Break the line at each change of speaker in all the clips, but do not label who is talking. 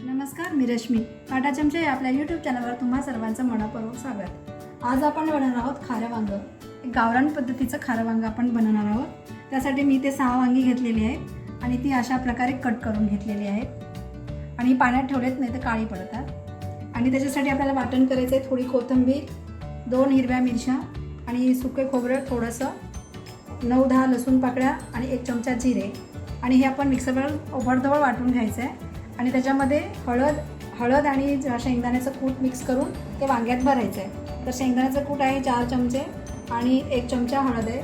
नमस्कार, मी रश्मी. काटा चमचे या आपल्या यूट्यूब चॅनलवर तुम्हा सर्वांचं मनपूर्वक स्वागत. आज आपण बनवणार आहोत खारं वांगं. एक गावरान पद्धतीचं खारं वांगं आपण बनवणार आहोत. त्यासाठी मी ते 6 वांगी घेतलेली आहेत आणि ती अशा प्रकारे कट करून घेतलेली आहेत आणि पाण्यात ठेवलेत, नाही तर काळी पडतात. आणि त्याच्यासाठी आपल्याला वाटण करायचं आहे. थोडी कोथिंबीर, 2 हिरव्या मिरच्या आणि सुके खोबरं थोडंसं, 9-10 लसूण पाकळ्या आणि 1 चमचा जिरे. आणि हे आपण मिक्सरवर ओबडधोबड वाटून घ्यायचं आहे. आणि त्याच्यामध्ये हळद आणि शेंगदाण्याचं कूट मिक्स करून ते वांग्यात भरायचं आहे. तर शेंगदाण्याचं कूट आहे 4 चमचे आणि 1 चमचा हळद आहे,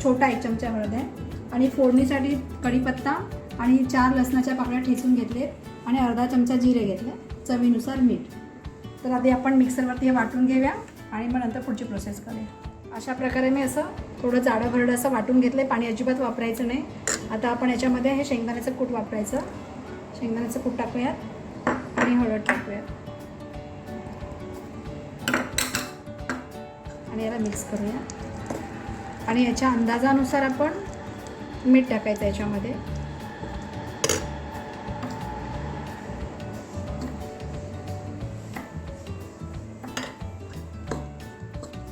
छोटा 1 चमचा हळद आहे. आणि फोडणीसाठी कढीपत्ता आणि 4 लसणाच्या पाकळ्या ठेचून घेतलेत आणि अर्धा चमचा जिरे घेतले, चवीनुसार मीठ. तर आधी आपण मिक्सरवरती हे वाटून घेऊया आणि मग नंतर पुढची प्रोसेस करूया. अशा प्रकारे मी असं थोडं जाडं भरडं असं वाटून घेतलं आहे. पाणी अजिबात वापरायचं नाही. आता आपण याच्यामध्ये हे शेंगदाण्याचं कूट वापरायचं. शेंगदाण्याचं कूट टाकूयात आणि हळद टाकूयात आणि याला मिक्स करूया. आणि याच्या अंदाजानुसार आपण मीठ टाकायचं याच्यामध्ये.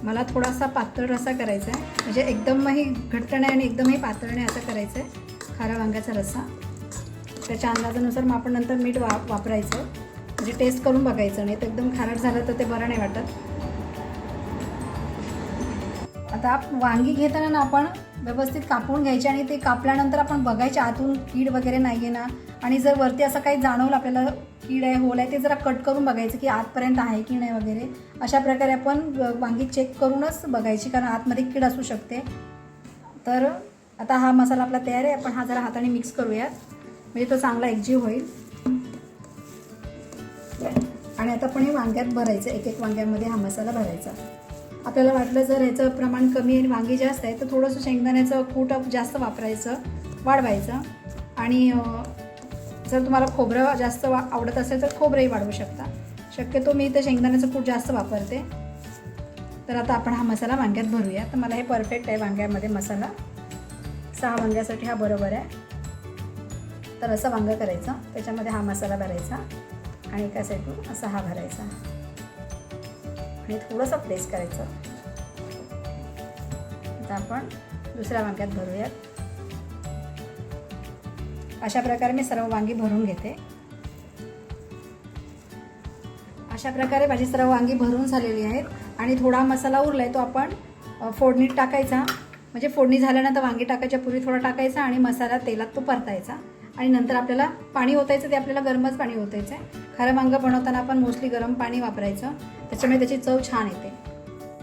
मला थोडासा पातळ रस्सा करायचा आहे, म्हणजे एकदमही घट्ट नाही आणि एकदमही पातळ नाही असं करायचं आहे खाऱ्या वांग्याचा रस्सा. त्याच्या अंदाजानुसार मग आपण नंतर मीठ वापरायचं, म्हणजे टेस्ट करून बघायचं. नाही तर एकदम खारट झालं तर ते बरं नाही वाटत. आता वांगी घेताना ना आपण व्यवस्थित कापून घ्यायचे आणि ते कापल्यानंतर आपण बघायचे आतून कीड वगैरे नाही आहे ना. आणि जर वरती असं काही जाणवलं आपल्याला कीड आहे, होल आहे, ते जरा कट करून बघायचं की आतपर्यंत आहे की नाही वगैरे. अशा प्रकारे आपण वांगी चेक करूनच बघायची, कारण आतमध्ये कीड असू शकते. तर आता हा मसाला आपला तयार आहे. आपण हा जरा हाताने मिक्स करूयात, म्हणजे तो चांगला एकजीव होईल. आणि आता आपण हे वांग्यात भरायचं. एक वांग्यामध्ये हा मसाला भरायचा. आपल्याला वाटलं जर ह्याचं प्रमाण कमी आणि वांगी जास्त आहे तर थोडंसं शेंगदाण्याचं कूट जास्त वापरायचं, वाढवायचं. आणि जर तुम्हाला खोबरं जास्त आवडत असेल तर खोबरंही वाढवू शकता. शक्यतो मी इथं शेंगदाण्याचं कूट जास्त वापरते. तर आता आपण हा मसाला वांग्यात भरूया. तर मला हे परफेक्ट आहे वांग्यामध्ये मसाला. 6 वांग्यासाठी हा बरोबर आहे. तर असं वांगं करायचं, त्याच्यामध्ये हा मसाला भरायचा आणि एका साईडून असा हा भरायचा आणि थोडंसं प्लेस करायचं. आता आपण दुसऱ्या वांग्यात भरूयात. अशा प्रकारे मी सर्व वांगी भरून घेते. अशा प्रकारे माझी सर्व वांगी भरून झालेली आहेत. आणि थोडा मसाला उरला आहे तो आपण फोडणीत टाकायचा. म्हणजे फोडणी झाल्यानंतर वांगी टाकायच्या पूर्वी थोडा टाकायचा आणि मसाला तेलात तो परतायचा. आणि नंतर आपल्याला पाणी ओतायचं, ते आपल्याला गरमच पाणी ओतायचं आहे. खारं वांगं बनवताना आपण मोस्टली गरम पाणी वापरायचं, त्याच्यामुळे त्याची चव छान येते.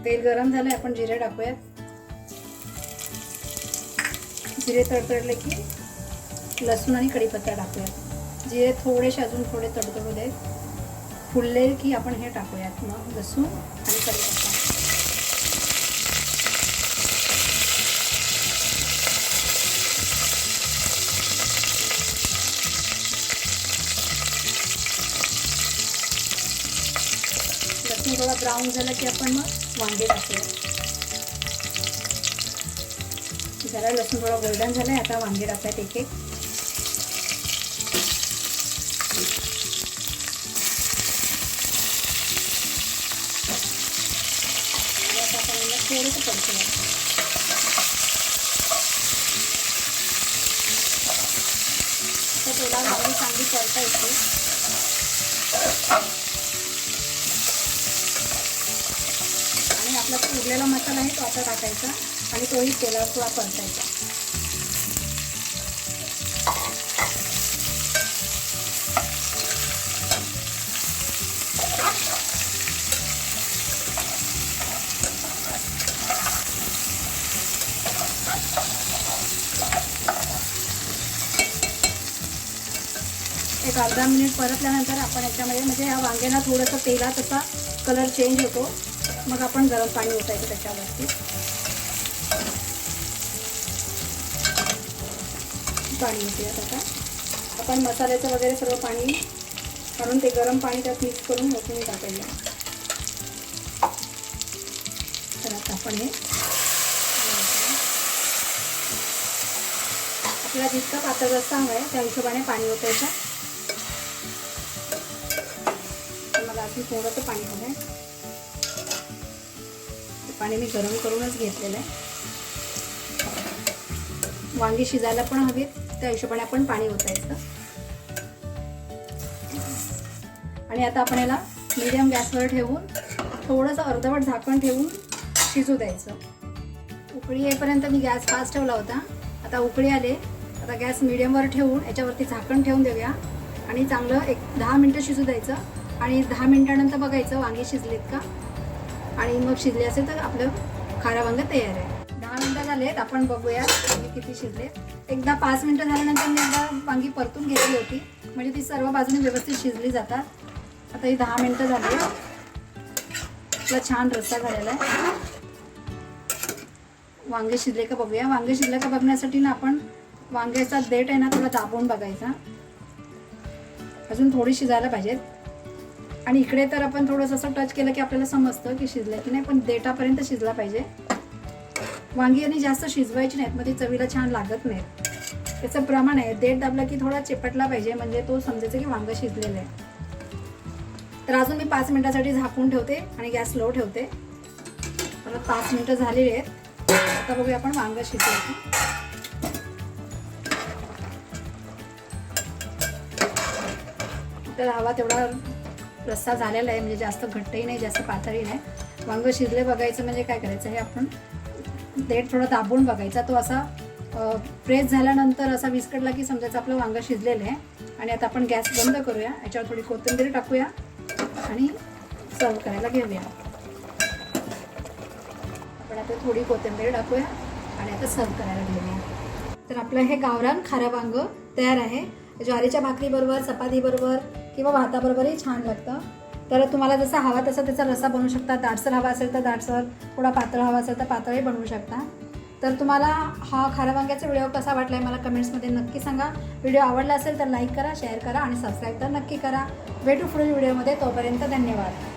तेल गरम झालं, आपण जिरे टाकूयात. जिरे तडतडले की लसूण आणि कढीपत्ता टाकूयात. जिरे थोडेसे अजून थोडे तडतडू देत. फुलले की आपण हे टाकूयात मग लसूण आणि कढीपत्ता. लसूण थोडा ब्राऊन झाला की आपण मग वांगे टाकूया. जरा लसूण थोडा गोल्डन झाला आहे, आता वांगे टाकूयात एक. थोडंसं परतूया. आता थोडा वांगी चांगली परतायची. आणि आपला उरलेला मसाला आहे तो आता टाकायचा आणि तोही तेलावर थोडा परतायचा. एक अर्धा मिनिट परतल्यानंतर आपण याच्यामध्ये, म्हणजे ह्या वांग्यांना थोडंसं तेलात असा कलर चेंज होतो, मग आपण गरम पाणी ओतायचं त्याच्यावरती. पाणी ओतूयात. आता आपण मसाल्याचं वगैरे सर्व पाणी काढून ते गरम पाणी त्यात मिक्स करून ओतून टाकायला. तर आता आपण हे आपल्याला जितका पातळ रस्सा हवा आहे त्या हिशोबाने पाणी ओतायचं. मी थोडंसं पाणी घालूया. ते पाणी मी गरम करूनच घेतलेलं आहे. वांगी शिजायला पण हवीत, त्या हिशोबाने आपण पाणी ओतायचं. आणि आता आपण याला मीडियम गॅसवर ठेवून थोडंसं अर्धवट झाकण ठेवून शिजू द्यायचं. उकळी येईपर्यंत मी गॅस फास्ट ठेवला होता. आता उकळी आले. आता गॅस मीडियमवर ठेवून याच्यावरती झाकण ठेवून देऊया आणि चांगलं एक 10 मिनटं शिजू द्यायचं. आणि 10 मिनटानंतर बघायचं वांगी शिजलेत का, आणि मग शिजले असेल तर आपलं खारं वांगं तयार आहे. 10 मिनटं झालेत, आपण बघूया वांगी किती शिजले. एकदा 5 मिनटं झाल्यानंतर मी एकदा वांगी परतून घेतली होती, म्हणजे ती सर्व बाजूने व्यवस्थित शिजली जातात. आता ही 10 मिनटं झाली. आपला छान रस्सा झालेला आहे. वांगे शिजले का बघूया. वांगे शिजले का बघण्यासाठी ना आपण वांग्याचा देठ आहे ना थोडा दाबून बघायचा. अजून थोडी शिजायला पाहिजेत. आणि इकडे तर आपण थोडंसं असं टच केलं की आपल्याला समजतं की शिजलं की नाही, पण देठापर्यंत शिजला पाहिजे. वांगी आणि जास्त शिजवायची नाहीत, मग ती चवीला छान लागत नाहीत. त्याचं प्रमाण आहे. देठ दाबला की थोडा चिपटला पाहिजे, म्हणजे तो समजायचं की वांगं शिजलेलं आहे. तर अजून मी 5 मिनिटासाठी झाकून ठेवते आणि गॅस स्लो ठेवते. परत 5 मिनिटं झालेली आहेत. आता बघूया आपण वांगं शिजवायचं. तर हवा तेवढा रस्सा झालेला आहे, म्हणजे जास्त घट्टही नाही जास्त पातळही नाही. वांगं शिजले बघायचं म्हणजे काय करायचं, हे आपण देठ थोडं दाबून बघायचा. तो असा प्रेस झाल्यानंतर असा विस्कटला की समजायचं आपलं वांगं शिजलेलं आहे. आणि आता आपण गॅस बंद करूया. याच्यावर थोडी कोथिंबीर टाकूया आणि सर्व करायला घेऊया. आपण आता थोडी कोथिंबीर टाकूया आणि आता सर्व करायला घेऊया. तर आपलं हे गावरान खारं वांगं तयार आहे. ज्वारीच्या भाकरीबरोबर, चपातीबरोबर किंवा भाताबरोबरही छान लागतं. तर तुम्हाला जसा हवा तसा त्याचा रस्सा बनवू शकता. दाटसर हवा असेल तर दाटसर, थोडा पातळ हवा असेल तर पातळही बनवू शकता. तर तुम्हाला हा खारं वांग्याचा व्हिडिओ कसा वाटला आहे मला कमेंट्समध्ये नक्की सांगा. व्हिडिओ आवडला असेल तर लाईक करा, शेअर करा आणि सबस्क्राईब तर नक्की करा. भेटू पुढील व्हिडिओमध्ये. तोपर्यंत धन्यवाद.